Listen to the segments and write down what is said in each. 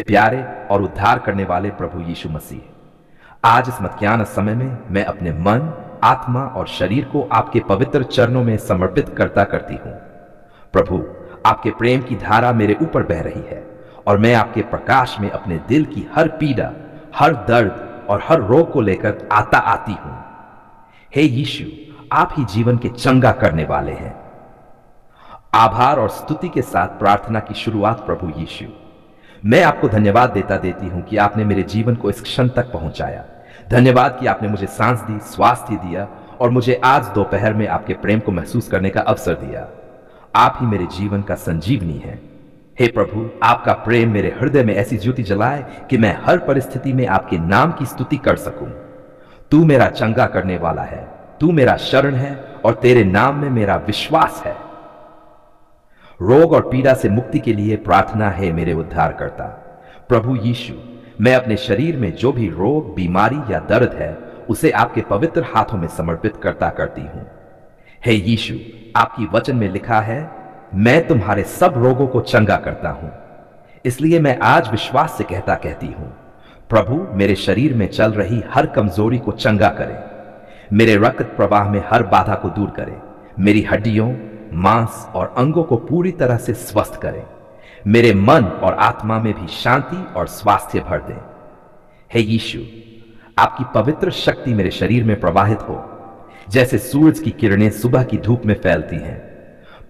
प्यारे और उद्धार करने वाले प्रभु यीशु मसीह, आज इस मध्याह्न समय में मैं अपने मन, आत्मा और शरीर को आपके पवित्र चरणों में समर्पित करती हूं। प्रभु, आपके प्रेम की धारा मेरे ऊपर बह रही है और मैं आपके प्रकाश में अपने दिल की हर पीड़ा, हर दर्द और हर रोग को लेकर आती हूं। हे यीशु, आप ही जीवन के चंगा करने वाले हैं। आभार और स्तुति के साथ प्रार्थना की शुरुआत। प्रभु यीशु, मैं आपको धन्यवाद देती हूं कि आपने मेरे जीवन को इस क्षण तक पहुंचाया। धन्यवाद कि आपने मुझे सांस दी, स्वास्थ्य दिया और मुझे आज दोपहर में आपके प्रेम को महसूस करने का अवसर दिया। आप ही मेरे जीवन का संजीवनी है। हे प्रभु, आपका प्रेम मेरे हृदय में ऐसी ज्योति जलाए कि मैं हर परिस्थिति में आपके नाम की स्तुति कर सकूं। तू मेरा चंगा करने वाला है, तू मेरा शरण है और तेरे नाम में मेरा विश्वास है। रोग और पीड़ा से मुक्ति के लिए प्रार्थना है मेरे उद्धारकर्ता। प्रभु यीशु, मैं अपने शरीर में जो भी रोग, बीमारी या दर्द है उसे आपके पवित्र हाथों में समर्पित करती हूं। हे यीशु, आपकी वचन में लिखा है, मैं तुम्हारे सब रोगों को चंगा करता हूं। इसलिए मैं आज विश्वास से कहती हूं, प्रभु मेरे शरीर में चल रही हर कमजोरी को चंगा करे, मेरे रक्त प्रवाह में हर बाधा को दूर करे, मेरी हड्डियों, मांस और अंगों को पूरी तरह से स्वस्थ करें, मेरे मन और आत्मा में भी शांति और स्वास्थ्य भर दें। हे यीशु, आपकी पवित्र शक्ति मेरे शरीर में प्रवाहित हो, जैसे सूरज की किरणें सुबह की धूप में फैलती हैं।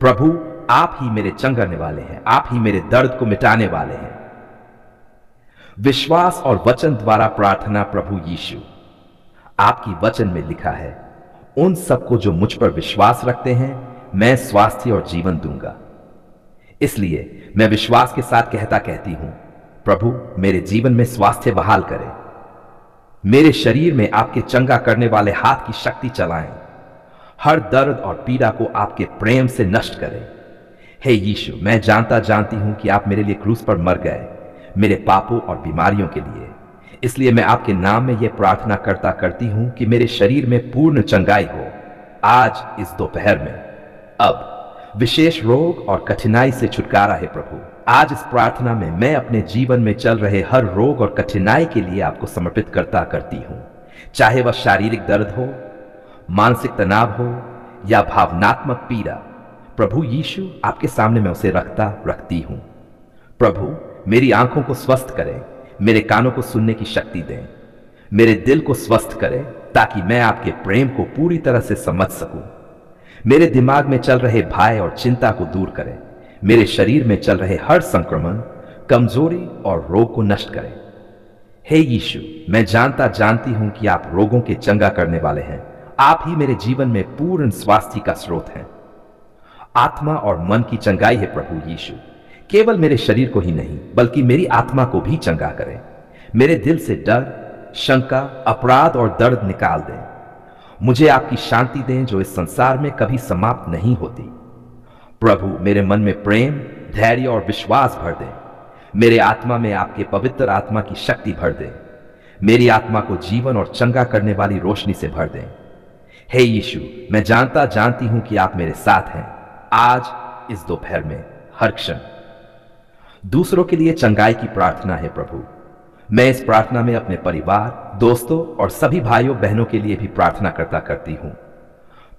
प्रभु, आप ही मेरे चंगाने वाले हैं, आप ही मेरे दर्द को मिटाने वाले हैं। विश्वास और वचन द्वारा प्रार्थना। प्रभु यीशु, आपकी वचन में लिखा है, उन सबको जो मुझ पर विश्वास रखते हैं मैं स्वास्थ्य और जीवन दूंगा। इसलिए मैं विश्वास के साथ कहती हूं, प्रभु मेरे जीवन में स्वास्थ्य बहाल करें, मेरे शरीर में आपके चंगा करने वाले हाथ की शक्ति चलाएं, हर दर्द और पीड़ा को आपके प्रेम से नष्ट करें। हे यीशु, मैं जानती हूं कि आप मेरे लिए क्रूस पर मर गए, मेरे पापों और बीमारियों के लिए। इसलिए मैं आपके नाम में यह प्रार्थना करती हूं कि मेरे शरीर में पूर्ण चंगाई हो आज इस दोपहर में। अब विशेष रोग और कठिनाई से छुटकारा है। प्रभु, आज इस प्रार्थना में मैं अपने जीवन में चल रहे हर रोग और कठिनाई के लिए आपको समर्पित करती हूं, चाहे वह शारीरिक दर्द हो, मानसिक तनाव हो या भावनात्मक पीड़ा। प्रभु यीशु, आपके सामने मैं उसे रखती हूं। प्रभु, मेरी आंखों को स्वस्थ करें, मेरे कानों को सुनने की शक्ति दें, मेरे दिल को स्वस्थ करें ताकि मैं आपके प्रेम को पूरी तरह से समझ सकूं। मेरे दिमाग में चल रहे भय और चिंता को दूर करें, मेरे शरीर में चल रहे हर संक्रमण, कमजोरी और रोग को नष्ट करें। हे यीशु, मैं जानती हूं कि आप रोगों के चंगा करने वाले हैं। आप ही मेरे जीवन में पूर्ण स्वास्थ्य का स्रोत हैं। आत्मा और मन की चंगाई है। प्रभु यीशु, केवल मेरे शरीर को ही नहीं बल्कि मेरी आत्मा को भी चंगा करें। मेरे दिल से डर, शंका, अपराध और दर्द निकाल दें। मुझे आपकी शांति दें जो इस संसार में कभी समाप्त नहीं होती। प्रभु, मेरे मन में प्रेम, धैर्य और विश्वास भर दें। मेरे आत्मा में आपके पवित्र आत्मा की शक्ति भर दें। मेरी आत्मा को जीवन और चंगा करने वाली रोशनी से भर दें। हे यीशु, मैं जानती हूं कि आप मेरे साथ हैं आज इस दोपहर में, हर क्षण। दूसरों के लिए चंगाई की प्रार्थना है। प्रभु, मैं इस प्रार्थना में अपने परिवार, दोस्तों और सभी भाइयों बहनों के लिए भी प्रार्थना करती हूं।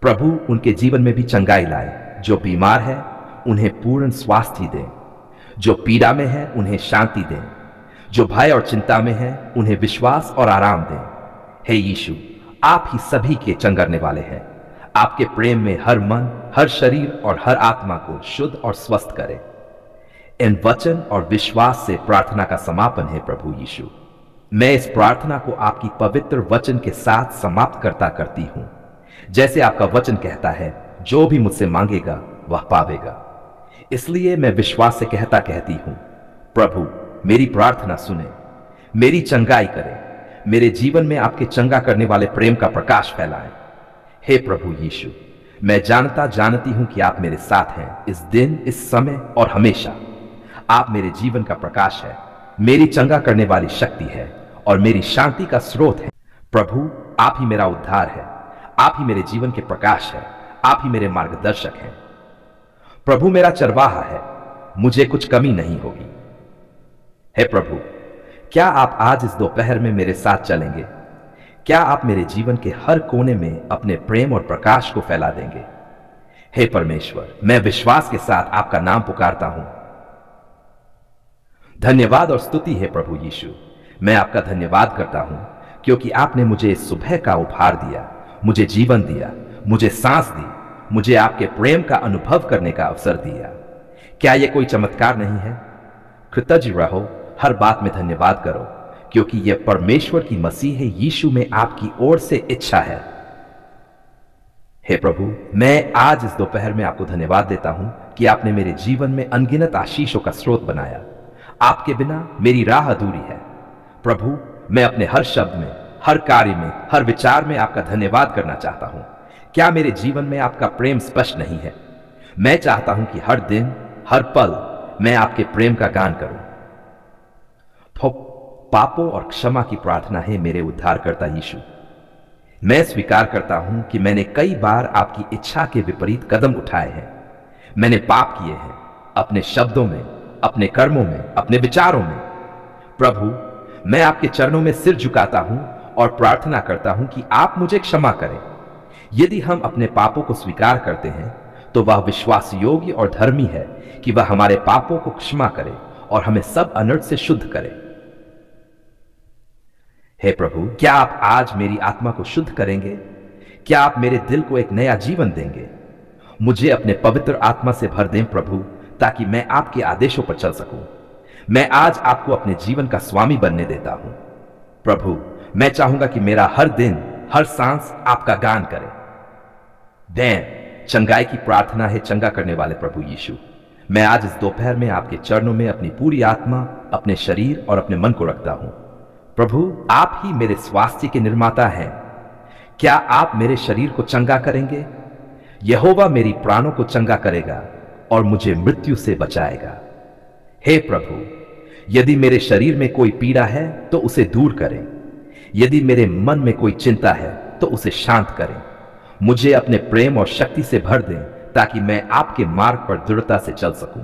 प्रभु, उनके जीवन में भी चंगाई लाए। जो बीमार है उन्हें पूर्ण स्वास्थ्य दें, जो पीड़ा में है उन्हें शांति दें, जो भय और चिंता में है उन्हें विश्वास और आराम दें। हे यीशु, आप ही सभी के चंगाने वाले हैं। आपके प्रेम में हर मन, हर शरीर और हर आत्मा को शुद्ध और स्वस्थ करें। इन वचन और विश्वास से प्रार्थना का समापन है। प्रभु यीशु, मैं इस प्रार्थना को आपकी पवित्र वचन के साथ समाप्त करती हूं। जैसे आपका वचन कहता है, जो भी मुझसे मांगेगा वह पावेगा। इसलिए मैं विश्वास से कहती हूं, प्रभु मेरी प्रार्थना सुने, मेरी चंगाई करें, मेरे जीवन में आपके चंगा करने वाले प्रेम का प्रकाश फैलाएं। हे प्रभु यीशु, मैं जानती हूं कि आप मेरे साथ हैं इस दिन, इस समय और हमेशा। आप मेरे जीवन का प्रकाश है, मेरी चंगा करने वाली शक्ति है और मेरी शांति का स्रोत है। प्रभु, आप ही मेरा उद्धार है, आप ही मेरे जीवन के प्रकाश है, आप ही मेरे मार्गदर्शक हैं। प्रभु मेरा चरवाहा है, मुझे कुछ कमी नहीं होगी। हे प्रभु, क्या आप आज इस दोपहर में मेरे साथ चलेंगे? क्या आप मेरे जीवन के हर कोने में अपने प्रेम और प्रकाश को फैला देंगे? हे परमेश्वर, मैं विश्वास के साथ आपका नाम पुकारता हूं। धन्यवाद और स्तुति है प्रभु यीशु। मैं आपका धन्यवाद करता हूं क्योंकि आपने मुझे इस सुबह का उपहार दिया, मुझे जीवन दिया, मुझे सांस दी, मुझे आपके प्रेम का अनुभव करने का अवसर दिया। क्या यह कोई चमत्कार नहीं है? कृतज्ञ रहो, हर बात में धन्यवाद करो, क्योंकि यह परमेश्वर की मसीह यीशु में आपकी ओर से इच्छा है। हे प्रभु, मैं आज इस दोपहर में आपको धन्यवाद देता हूं कि आपने मेरे जीवन में अनगिनत आशीषों का स्रोत बनाया। आपके बिना मेरी राह अधूरी है। प्रभु, मैं अपने हर शब्द में, हर कार्य में, हर विचार में आपका धन्यवाद करना चाहता हूं। क्या मेरे जीवन में आपका प्रेम स्पष्ट नहीं है? मैं चाहता हूं कि हर दिन, हर पल मैं आपके प्रेम का गान करूं। पापों और क्षमा की प्रार्थना है मेरे उद्धारकर्ता यीशु। मैं स्वीकार करता हूं कि मैंने कई बार आपकी इच्छा के विपरीत कदम उठाए हैं। मैंने पाप किए हैं, अपने शब्दों में, अपने कर्मों में, अपने विचारों में। प्रभु, मैं आपके चरणों में सिर झुकाता हूं और प्रार्थना करता हूं कि आप मुझे क्षमा करें। यदि हम अपने पापों को स्वीकार करते हैं तो वह विश्वास योग्य और धर्मी है कि वह हमारे पापों को क्षमा करे और हमें सब अनर्थ से शुद्ध करे। हे प्रभु, क्या आप आज मेरी आत्मा को शुद्ध करेंगे? क्या आप मेरे दिल को एक नया जीवन देंगे? मुझे अपने पवित्र आत्मा से भर दें प्रभु, ताकि मैं आपके आदेशों पर चल सकूं। मैं आज आपको अपने जीवन का स्वामी बनने देता हूं। प्रभु, मैं चाहूंगा कि मेरा हर दिन, हर सांस आपका गान करे। चंगाई की प्रार्थना है चंगा करने वाले प्रभु यीशु। मैं आज इस दोपहर में आपके चरणों में अपनी पूरी आत्मा, अपने शरीर और अपने मन को रखता हूं। प्रभु, आप ही मेरे स्वास्थ्य के निर्माता हैं। क्या आप मेरे शरीर को चंगा करेंगे? यहोवा मेरी प्राणों को चंगा करेगा और मुझे मृत्यु से बचाएगा। हे प्रभु, यदि मेरे शरीर में कोई पीड़ा है तो उसे दूर करें। यदि मेरे मन में कोई चिंता है तो उसे शांत करें। मुझे अपने प्रेम और शक्ति से भर दें ताकि मैं आपके मार्ग पर दृढ़ता से चल सकूं।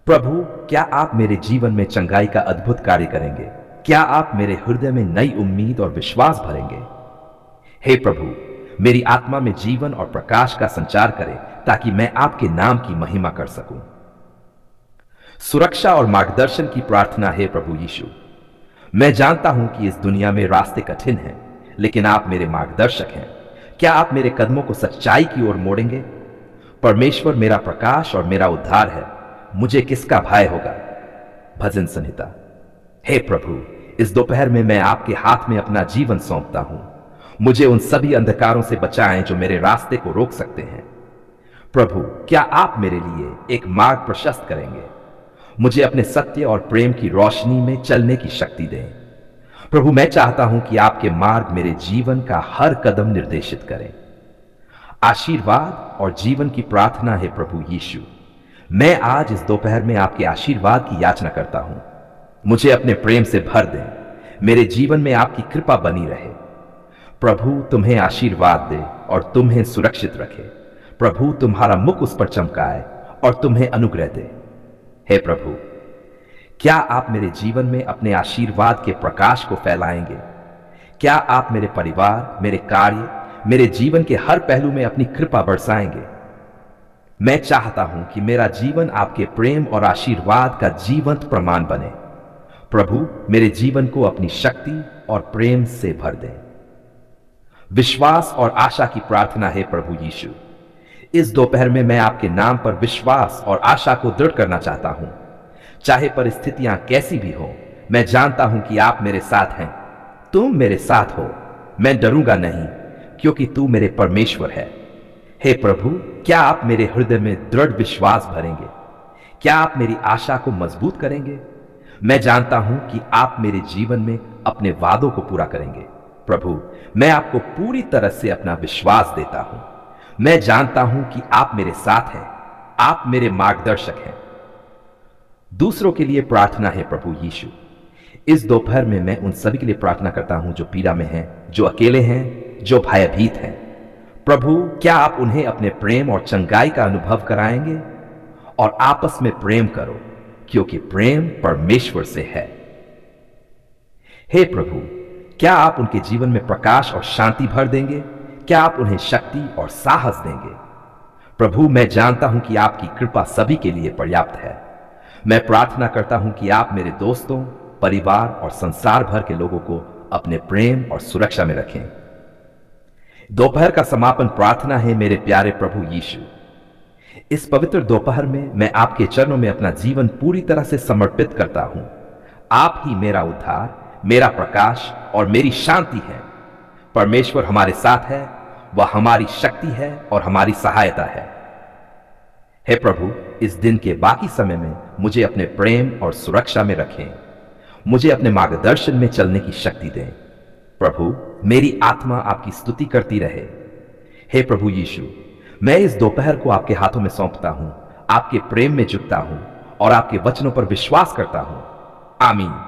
प्रभु, क्या आप मेरे जीवन में चंगाई का अद्भुत कार्य करेंगे? क्या आप मेरे हृदय में नई उम्मीद और विश्वास भरेंगे? हे प्रभु, मेरी आत्मा में जीवन और प्रकाश का संचार करें ताकि मैं आपके नाम की महिमा कर सकूं। सुरक्षा और मार्गदर्शन की प्रार्थना है प्रभु यीशु। मैं जानता हूं कि इस दुनिया में रास्ते कठिन हैं, लेकिन आप मेरे मार्गदर्शक हैं। क्या आप मेरे कदमों को सच्चाई की ओर मोड़ेंगे? परमेश्वर मेरा प्रकाश और मेरा उद्धार है, मुझे किसका भय होगा? भजन संहिता। हे प्रभु, इस दोपहर में मैं आपके हाथ में अपना जीवन सौंपता हूं। मुझे उन सभी अंधकारों से बचाएं जो मेरे रास्ते को रोक सकते हैं। प्रभु, क्या आप मेरे लिए एक मार्ग प्रशस्त करेंगे? मुझे अपने सत्य और प्रेम की रोशनी में चलने की शक्ति दें। प्रभु, मैं चाहता हूं कि आपके मार्ग मेरे जीवन का हर कदम निर्देशित करें। आशीर्वाद और जीवन की प्रार्थना है प्रभु यीशु। मैं आज इस दोपहर में आपके आशीर्वाद की याचना करता हूं। मुझे अपने प्रेम से भर दें। मेरे जीवन में आपकी कृपा बनी रहे। प्रभु, तुम्हें आशीर्वाद दे और तुम्हें सुरक्षित रखे। प्रभु, तुम्हारा मुख उस पर चमकाए और तुम्हें अनुग्रह दे। हे प्रभु, क्या आप मेरे जीवन में अपने आशीर्वाद के प्रकाश को फैलाएंगे? क्या आप मेरे परिवार, मेरे कार्य, मेरे जीवन के हर पहलू में अपनी कृपा बरसाएंगे? मैं चाहता हूं कि मेरा जीवन आपके प्रेम और आशीर्वाद का जीवंत प्रमाण बने। प्रभु, मेरे जीवन को अपनी शक्ति और प्रेम से भर दें। विश्वास और आशा की प्रार्थना है प्रभु यीशु। इस दोपहर में मैं आपके नाम पर विश्वास और आशा को दृढ़ करना चाहता हूं। चाहे परिस्थितियां कैसी भी हो, मैं जानता हूं कि आप मेरे साथ हैं। तुम मेरे साथ हो। मैं डरूंगा नहीं, क्योंकि तू मेरे परमेश्वर है। हे प्रभु, क्या आप मेरे हृदय में दृढ़ विश्वास भरेंगे? क्या आप मेरी आशा को मजबूत करेंगे? मैं जानता हूं कि आप मेरे जीवन में अपने वादों को पूरा करेंगे। प्रभु, मैं आपको पूरी तरह से अपना विश्वास देता हूं। मैं जानता हूं कि आप मेरे साथ हैं। आप मेरे मार्गदर्शक हैं। दूसरों के लिए प्रार्थना है प्रभु यीशु। इस दोपहर में मैं उन सभी के लिए प्रार्थना करता हूं जो पीड़ा में हैं, जो अकेले हैं, जो भयभीत हैं। प्रभु, क्या आप उन्हें अपने प्रेम और चंगाई का अनुभव कराएंगे? और आपस में प्रेम करो। क्योंकि प्रेम परमेश्वर से है। हे प्रभु, क्या आप उनके जीवन में प्रकाश और शांति भर देंगे? क्या आप उन्हें शक्ति और साहस देंगे? प्रभु, मैं जानता हूं कि आपकी कृपा सभी के लिए पर्याप्त है। मैं प्रार्थना करता हूं कि आप मेरे दोस्तों, परिवार और संसार भर के लोगों को अपने प्रेम और सुरक्षा में रखें। दोपहर का समापन प्रार्थना है मेरे प्यारे प्रभु यीशु। इस पवित्र दोपहर में मैं आपके चरणों में अपना जीवन पूरी तरह से समर्पित करता हूं। आप ही मेरा उद्धार, मेरा प्रकाश और मेरी शांति है। परमेश्वर हमारे साथ है, वह हमारी शक्ति है और हमारी सहायता है। हे प्रभु, इस दिन के बाकी समय में मुझे अपने प्रेम और सुरक्षा में रखें। मुझे अपने मार्गदर्शन में चलने की शक्ति दें। प्रभु, मेरी आत्मा आपकी स्तुति करती रहे। हे प्रभु यीशु, मैं इस दोपहर को आपके हाथों में सौंपता हूं, आपके प्रेम में झुकता हूं और आपके वचनों पर विश्वास करता हूं। आमीन।